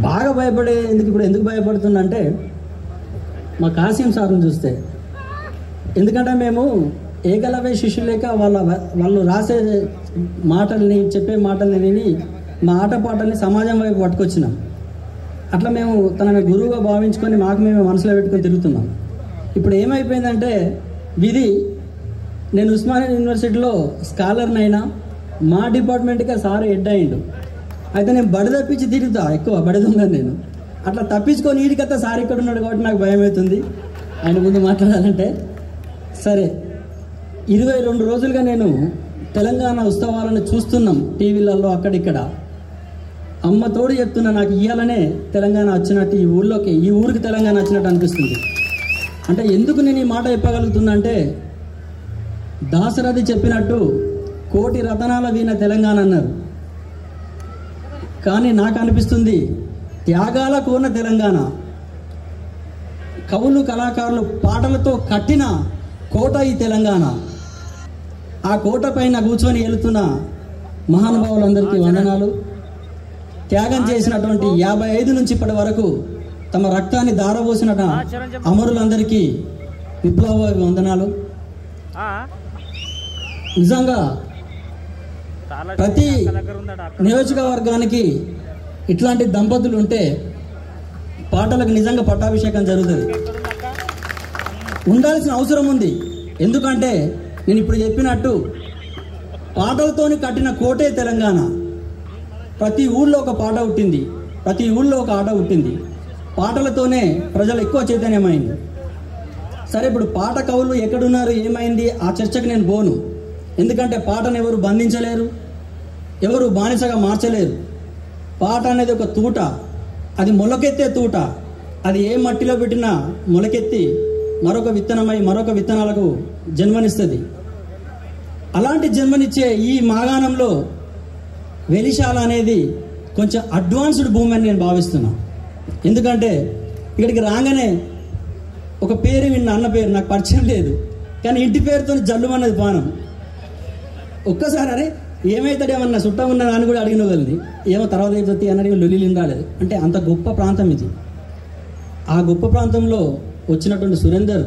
బాగా ఎందుకు భయపడుతుందంటే మా కాసిం సార్ని చూస్తే. ఎందుకంటే మేము ఏకలవ్య శిష్యులు లేక వాళ్ళు రాసే మాటల్ని చెప్పే మాటల్ని విని మా ఆటపాటల్ని సమాజం వైపు పట్టుకొచ్చినాం. అట్లా మేము తనని గురువుగా భావించుకొని మాకు మేము మనసులో పెట్టుకొని తిరుగుతున్నాం. ఇప్పుడు ఏమైపోయిందంటే విధి, నేను ఉస్మానియా యూనివర్సిటీలో స్కాలర్ని అయినా మా డిపార్ట్మెంట్గా సార్ హెడ్ అయ్యిండు. అయితే నేను బడి తప్పించి తిరుగుతా, ఎక్కువ బడి దొంగను నేను. అట్లా తప్పించుకొని ఈడికత్తా సార్ ఇక్కడ ఉన్నాడు కాబట్టి నాకు భయం అవుతుంది ఆయన ముందు మాట్లాడాలంటే. సరే, 22 రోజులుగా నేను తెలంగాణ ఉత్సవాలను చూస్తున్నాం టీవీలలో అక్కడిక్కడ. అమ్మ తోడు చెప్తున్నా, నాకు ఇయ్యాలనే తెలంగాణ వచ్చినట్టు ఈ ఊరికి తెలంగాణ వచ్చినట్టు అనిపిస్తుంది. అంటే ఎందుకు నేను ఈ మాట చెప్పగలుగుతున్నా అంటే, దాశరథి చెప్పినట్టు కోటి రతనాల వీణ తెలంగాణ అన్నారు. కానీ నాకు అనిపిస్తుంది త్యాగాల కోన తెలంగాణ, కవులు కళాకారులు పాటలతో కట్టిన కోట ఈ తెలంగాణ. ఆ కోట పైన కూర్చొని వెళుతున్న మహానుభావులందరికీ వందనాలు. త్యాగం చేసినటువంటి 55 నుంచి ఇప్పటి వరకు తమ రక్తాన్ని దారబోసిన అమరులందరికీ విప్లవ వందనాలు. నిజంగా ప్రతి నియోజకవర్గానికి ఇట్లాంటి దంపతులు ఉంటే పాటలకు నిజంగా పట్టాభిషేకం జరుగుతుంది. ఉండాల్సిన అవసరం ఉంది. ఎందుకంటే నేను ఇప్పుడు చెప్పినట్టు పాటలతోని కట్టిన కోటే తెలంగాణ. ప్రతి ఊళ్ళో ఒక పాట పుట్టింది, ప్రతి ఊళ్ళో ఒక ఆట పుట్టింది. పాటలతోనే ప్రజలు ఎక్కువ చైతన్యమైంది. సరే, ఇప్పుడు పాట కవులు ఎక్కడున్నారు, ఏమైంది, ఆ చర్చకు నేను పోను. ఎందుకంటే పాటను ఎవరు బంధించలేరు, ఎవరు బానిసగా మార్చలేరు. పాట అనేది ఒక తూట, అది మొలకెత్తే తూట. అది ఏ మట్టిలో పెట్టినా మొలకెత్తి మరొక విత్తనమై మరొక విత్తనాలకు జన్మనిస్తుంది. అలాంటి జన్మనిచ్చే ఈ మాగాణంలో వెలిశాల అనేది కొంచెం అడ్వాన్స్డ్ భూమి అని నేను భావిస్తున్నా. ఎందుకంటే ఇక్కడికి రాగానే ఒక పేరు విన్న, అన్న పేరు నాకు పరిచయం లేదు, కానీ ఇంటి పేరుతో జల్లుమన్నది పానం. ఒక్కసారి అరే ఏమవుతాడేమన్నా చుట్టం ఉన్న అని కూడా అడిగిన వాళ్ళని, ఏమో తర్వాత అయిపోతే అన్నది లొల్లిలు రాలేదు. అంటే అంత గొప్ప ప్రాంతం ఇది. ఆ గొప్ప ప్రాంతంలో వచ్చినటువంటి సురేందర్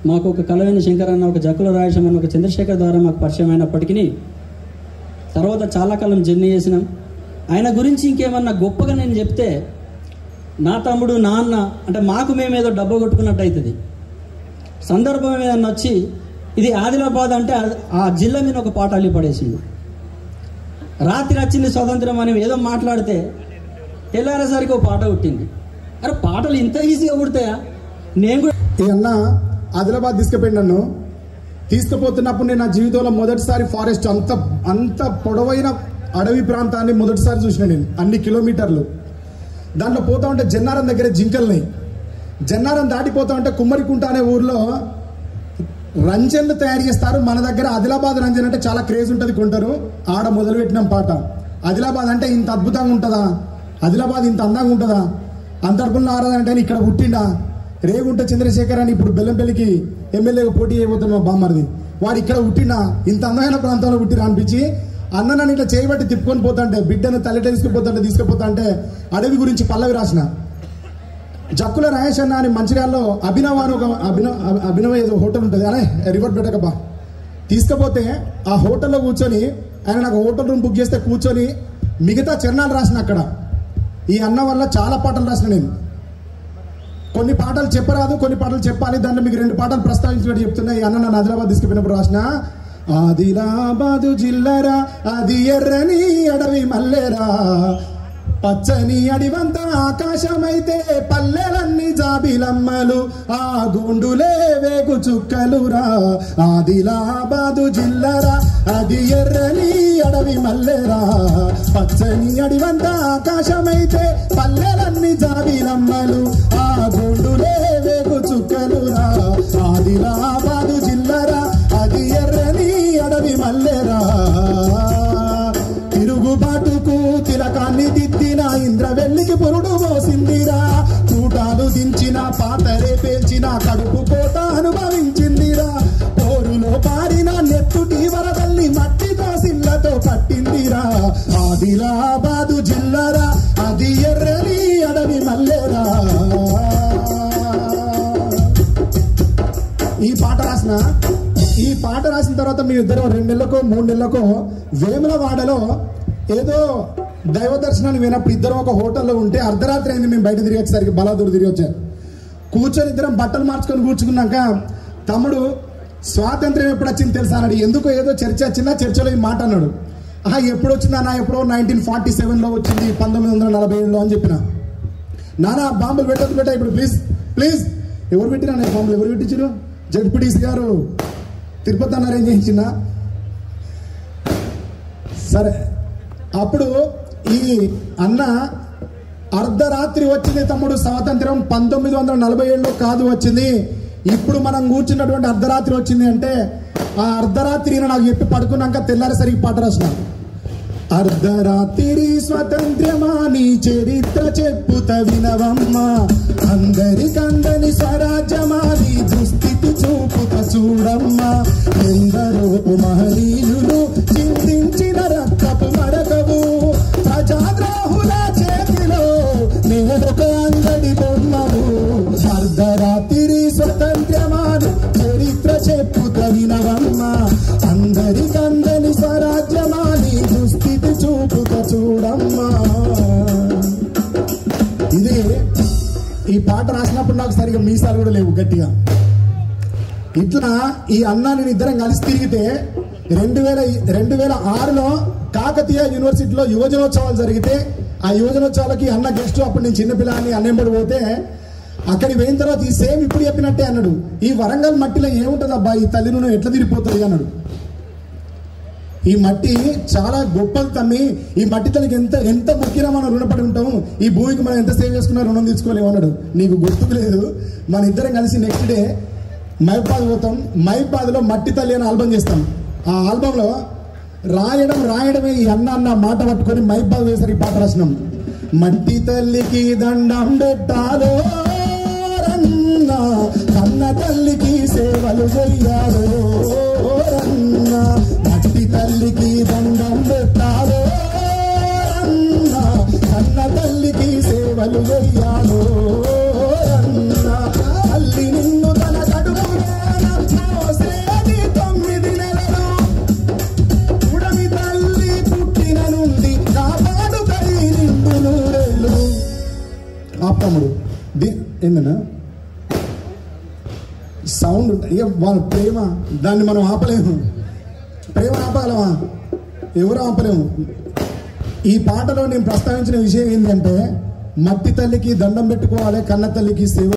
మాకు ఒక కలవేని శంకర్ అన్న, ఒక జక్కుల రాయేశం అన్న, ఒక చంద్రశేఖర్ ద్వారా మాకు పరిచయం అయినప్పటికీ తర్వాత చాలా కాలం జర్నీ చేసినాం. ఆయన గురించి ఇంకేమన్నా గొప్పగా నేను చెప్తే నా తమ్ముడు నా అన్న అంటే మాకు మేమేదో డబ్బు కొట్టుకున్నట్టు అవుతుంది. సందర్భం ఏదన్నా వచ్చి ఇది ఆదిలాబాద్ అంటే ఆ జిల్లా మీద ఒక పాట అల్లి పడేసింది. రాత్రి వచ్చింది స్వతంత్రం అని ఏదో మాట్లాడితే తెల్లారేసరికి ఒక పాట పుట్టింది. అరే పాటలు ఇంత ఈజీగా పుడతాయా? నేను కూడా ఈ అన్న ఆదిలాబాద్ తీసుకుపోయింది. నన్ను తీసుకుపోతున్నప్పుడు నేను నా జీవితంలో మొదటిసారి ఫారెస్ట్ అంత పొడవైన అడవి ప్రాంతాన్ని మొదటిసారి చూసిన నేను, అన్ని కిలోమీటర్లు. దాంట్లో పోతా ఉంటే జన్నారం దగ్గర జింకల్ని, జన్నారం దాటిపోతా ఉంటే కుమ్మరికుంట అనే ఊర్లో రంజన్లు తయారు చేస్తారు. మన దగ్గర ఆదిలాబాద్ రంజన్ అంటే చాలా క్రేజ్ ఉంటుంది, కొంటారు. ఆడ మొదలుపెట్టినాం పాట. ఆదిలాబాద్ అంటే ఇంత అద్భుతంగా ఉంటుందా, ఆదిలాబాద్ ఇంత అందంగా ఉంటుందా, అంతర్పుల్ నారాయణ అంటే ఇక్కడ పుట్టిండా, రేగుంట చంద్రశేఖర్ అని ఇప్పుడు బెల్లంపల్లికి ఎమ్మెల్యేగా పోటీ చేయబోతున్న బామ్మరిది, వాడు ఇక్కడ పుట్టినా ఇంత అందమైన ప్రాంతంలో పుట్టిరా అనిపించి అన్న నన్ను ఇట్లా చేయబట్టి తిప్పుకొని పోతాంటే, బిడ్డను తల్లిట తీసుకుపోతా అంటే అడవి గురించి పల్లవి రాసిన. జక్కుల రాయేష్ అన్న అని మంచిర్యాలలో అభినవ్ అని ఒక అభినవ్ ఏదో హోటల్ ఉంటుంది, అనే రివర్ట్ పెట్టకబ్బా. తీసుకపోతే ఆ హోటల్లో కూర్చొని ఆయన నాకు హోటల్ రూమ్ బుక్ చేస్తే కూర్చొని మిగతా చరణాలు రాసిన. అక్కడ ఈ అన్న వల్ల చాలా పాటలు రాసిన నేను. కొన్ని పాటలు చెప్పరాదు, కొన్ని పాటలు చెప్పాలి. దాంట్లో మీకు 2 పాటలు ప్రస్తావించినట్టు చెప్తున్నా. ఈ అన్న నన్ను ఆదిలాబాద్ తీసుకుపోయినప్పుడు రాసిన. ఆదిలాబాదు జిల్లరా అది ఎర్రని అడవి మల్లెరా, పచ్చని అడివంత ఆకాశమైతే పల్లెలన్నీ జాబిలమ్మలు, ఆ గుండులే వేగు చుక్కలురా. ఆదిలాబాదు జిల్లరా అది ఎర్రని అడవి మల్లెరా, పచ్చని అడివంత ఆకాశమైతే పల్లెలన్నీ జాబిలమ్మలు, ఆ గుండులే వేగు చుక్కలురా. ఆదిలాబాదు జిల్లరా అది ఎర్రని అడవి మల్లెరా, తిరుగుబాటుకు తిలకాన్ని దిద్దిన ఇంద్రవెల్లికి పురుడు మోసిందిరా, కూటాలు దించిన పాతరే పేల్చిన కడుపు కోట అనుభవించిందిరా, పోరులో పారిన నెత్తుటి వరదల్ని మట్టితో సిల్లతో పట్టిందిరా. ఆదిలాబాదు జిల్లరా అది ఎర్రని పాట రాసిన తర్వాత మీ ఇద్దరు 2 నెలలకో 3 నెలలకో వేములవాడలో ఏదో దైవ దర్శనాన్ని వినప్పుడు ఇద్దరు ఒక హోటల్లో ఉంటే అర్ధరాత్రి అయింది. మేము బయట తిరిగి వచ్చేసరికి బలాదూరు తిరిగి వచ్చారు. కూర్చొని ఇద్దరం బట్టలు మార్చుకొని కూర్చుకున్నాక తమ్ముడు స్వాతంత్ర్యం ఎప్పుడు వచ్చింది తెలుసా అన్నాడు. ఎందుకో ఏదో చర్చ వచ్చిందా, చర్చలో ఈ మాట అన్నాడు. ఎప్పుడు వచ్చిందా అన్న, ఎప్పుడో 1947లో వచ్చింది, 1947లో అని చెప్పిన. నానా బాంబులు పెట్టద్దు బేటా ఇప్పుడు, ప్లీజ్ ప్లీజ్. ఎవరు పెట్టినా బాంబులు, ఎవరు పెట్టించారు? జడ్పీటీసీ గారు తిరుపతి అన్నారు, ఏం చేయించిన. సరే, అప్పుడు ఈ అన్న అర్ధరాత్రి వచ్చింది తమ్ముడు స్వాతంత్రం. 1947లో కాదు వచ్చింది, ఇప్పుడు మనం కూర్చున్నటువంటి అర్ధరాత్రి వచ్చింది అంటే ఆ అర్ధరాత్రి నాకు చెప్పి పడుకున్నాక తెల్లారేసరికి పాట రాసిన. అర్ధరాత్రి స్వతంత్రమా నీ చరిత్ర చెప్పుత వినవమ్మ, అందరికందని స్వరాజ్యమా నీ దుస్థితి చూపుత చూడమ్మ. ఎందరో మహనీయులు చింతించిన రక్తపు మరకవు, ప్రజాద్రోహుల చేతిలో నేనొక అంగడి బొమ్మవు. అర్ధరాత్రి స్వతంత్రమా చరిత్ర చెప్పుత వినవమ్మ, అందరికందని స్వరాజ్యమా నీ దుస్థితి చూపుత చూడమ్మా. ఇదే ఈ పాట రాసినప్పుడు నాకు సరిగా మీసాలు కూడా లేవు గట్టిగా. ఇట్లా ఈ అన్నా నేను ఇద్దరం కలిసి తిరిగితే 2006లో కాకతీయ యూనివర్సిటీలో యువజనోత్సవాలు జరిగితే ఆ యువజనోత్సవాలకి అన్న గెస్ట్. అప్పుడు నేను చిన్నపిల్లని అన్నేంబడి పోతే అక్కడికి పోయిన తర్వాత ఈ సేమ్ ఇప్పుడు చెప్పినట్టే అన్నాడు, ఈ వరంగల్ మట్టిలో ఏముంటుంది అబ్బా, ఈ తల్లి నూనె ఎట్లా తిరిగిపోతుంది అన్నాడు. ఈ మట్టి చాలా గొప్పది తమ్మి, ఈ మట్టి తల్లికి ఎంత ముఖ్యంగా మనం రుణపడి ఉంటాము, ఈ భూమికి మనం ఎంత సేవ్ చేసుకున్నా రుణం తీసుకోలేము అన్నాడు. నీకు గుర్తుకు లేదు, మన ఇద్దరం కలిసి నెక్స్ట్ డే మైబాద్ పోతాం. మైబాద్లో మట్టి తల్లి అని ఆల్బమ్ చేస్తాం. ఆ ఆల్బంలో రాయడమే ఈ అన్న మాట పట్టుకొని మైబాద్ వేసరికి పాట రాసినాం. మట్టి తల్లికి దండం పెట్టాలో రన్నా, కన్న తల్లికి సేవలు చెయ్యాలో రన్నా, మట్టి తల్లికి దండం పెట్టాలో రన్నా, కన్న తల్లికి సేవలు చెయ్యాలో రన్నా. తల్లి నిన్ను తన కడుపున మోసేది 9 నెలలు, ఉడమి తల్లి పుట్టిన నుండి కాపాడుకై నిండు నూరేళ్ళు. ఆపముడు ఏందన్నా సౌండ్ ఇక వాళ్ళ ప్రేమ, దాన్ని మనం ఆపలేము. ప్రేమ ఆపగలమా? ఎవరు ఆపలేము. ఈ పాటలో నేను ప్రస్తావించిన విషయం ఏంటంటే మట్టి తల్లికి దండం పెట్టుకోవాలి, కన్న తల్లికి సేవ